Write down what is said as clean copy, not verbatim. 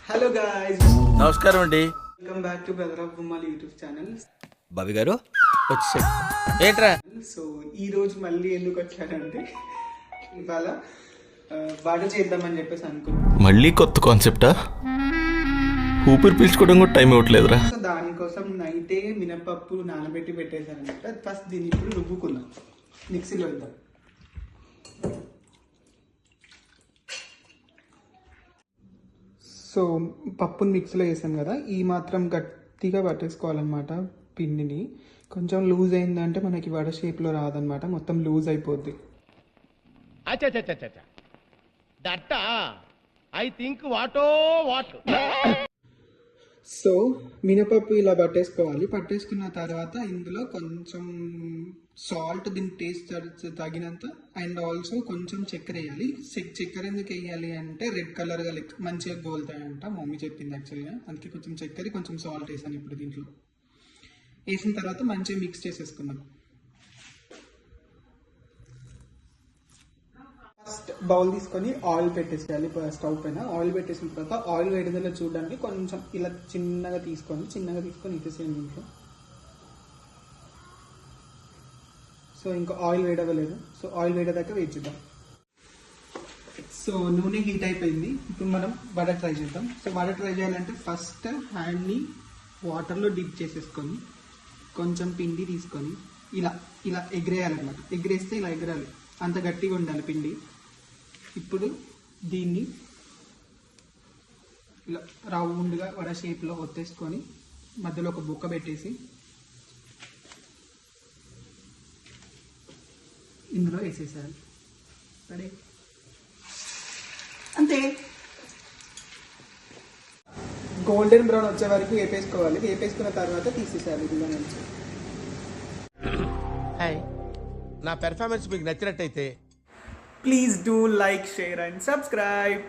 Hello guys, నమస్కారం అండి. Welcome back to brother of బొమ్మల యూట్యూబ్ ఛానల్. బాబీ గారు వచ్చేసాడు. ఏంట్రా? సో ఈ రోజు మళ్ళీ ఎందుకు వచ్చానంటే ఇవాళ వడ చేద్దామని చెప్పేసి అనుకున్నాను. మళ్ళీ కొత్త కాన్సెప్టా? ఊపిరి పీల్చుకోవడం కూడా టైం ఇవ్వట్లేదురా. సో దానికోసం నైటే మినపప్పు నానబెట్టి పెట్టేశారనమాట. ఫస్ట్ దీన్ని ఇప్పుడు రుబ్బుకుందాం, మిక్సీలో వెళ్దాం. సో పప్పుని మిక్సీలో వేసాం కదా, ఈ మాత్రం గట్టిగా పట్టేసుకోవాలన్నమాట. పిండిని కొంచెం లూజ్ అయిందంటే మనకి వడ షేప్లో రాదనమాట, మొత్తం లూజ్ అయిపోద్ది. సో మినపప్పు ఇలా పట్టేసుకోవాలి. పట్టేసుకున్న తర్వాత ఇందులో కొంచెం సాల్ట్, దీని టేస్ట్ తగినంత, అండ్ ఆల్సో కొంచెం చక్కెర వేయాలి. చక్కెర ఎందుకు వేయాలి అంటే రెడ్ కలర్గా మంచిగా గోలుతాయంట, మమ్మీ చెప్పింది యాక్చువల్గా. అందుకే కొంచెం చక్కెర కొంచెం సాల్ట్ వేసాను ఇప్పుడు దీంట్లో. వేసిన తర్వాత మంచిగా మిక్స్ చేసేసుకుందాం. ఫస్ట్ బౌల్ తీసుకొని ఆయిల్ పెట్టేసేయాలి స్టవ్ పైన. ఆయిల్ పెట్టేసిన తర్వాత ఆయిల్ వేడిదలో చూడడానికి కొంచెం ఇలా చిన్నగా తీసుకొని ఇచ్చేసేయండి ఇంట్లో. సో ఇంకా ఆయిల్ వేడవలేదు, సో ఆయిల్ వేడేదాకా వెయిట్ చేద్దాం. సో నూనె హీట్ అయిపోయింది, ఇప్పుడు మనం వడ ట్రై చేద్దాం. సో వడ ట్రై చేయాలంటే ఫస్ట్ హ్యాండ్ని వాటర్లో డిప్ చేసేసుకొని కొంచెం పిండి తీసుకొని ఇలా ఇలా ఎగిరేయాలన్నమాట. ఎగిరేస్తే ఇలా ఎగరాలి, అంత గట్టిగా ఉండాలి పిండి. ఇప్పుడు దీన్ని ఇలా రౌండ్గా వడ షేప్లో ఒత్తేసుకొని మధ్యలో ఒక బొక్క పెట్టేసి ఇందులో వేసేసారు. సరే, అంతే. గోల్డెన్ బ్రౌన్ వచ్చే వరకు వేపేసుకోవాలి. వేపేసుకున్న తర్వాత తీసేసేయాలి ఇందులో నుంచి. హాయ్, నా పెర్ఫార్మెన్స్ మీకు నచ్చినట్టయితే please do like, share and subscribe.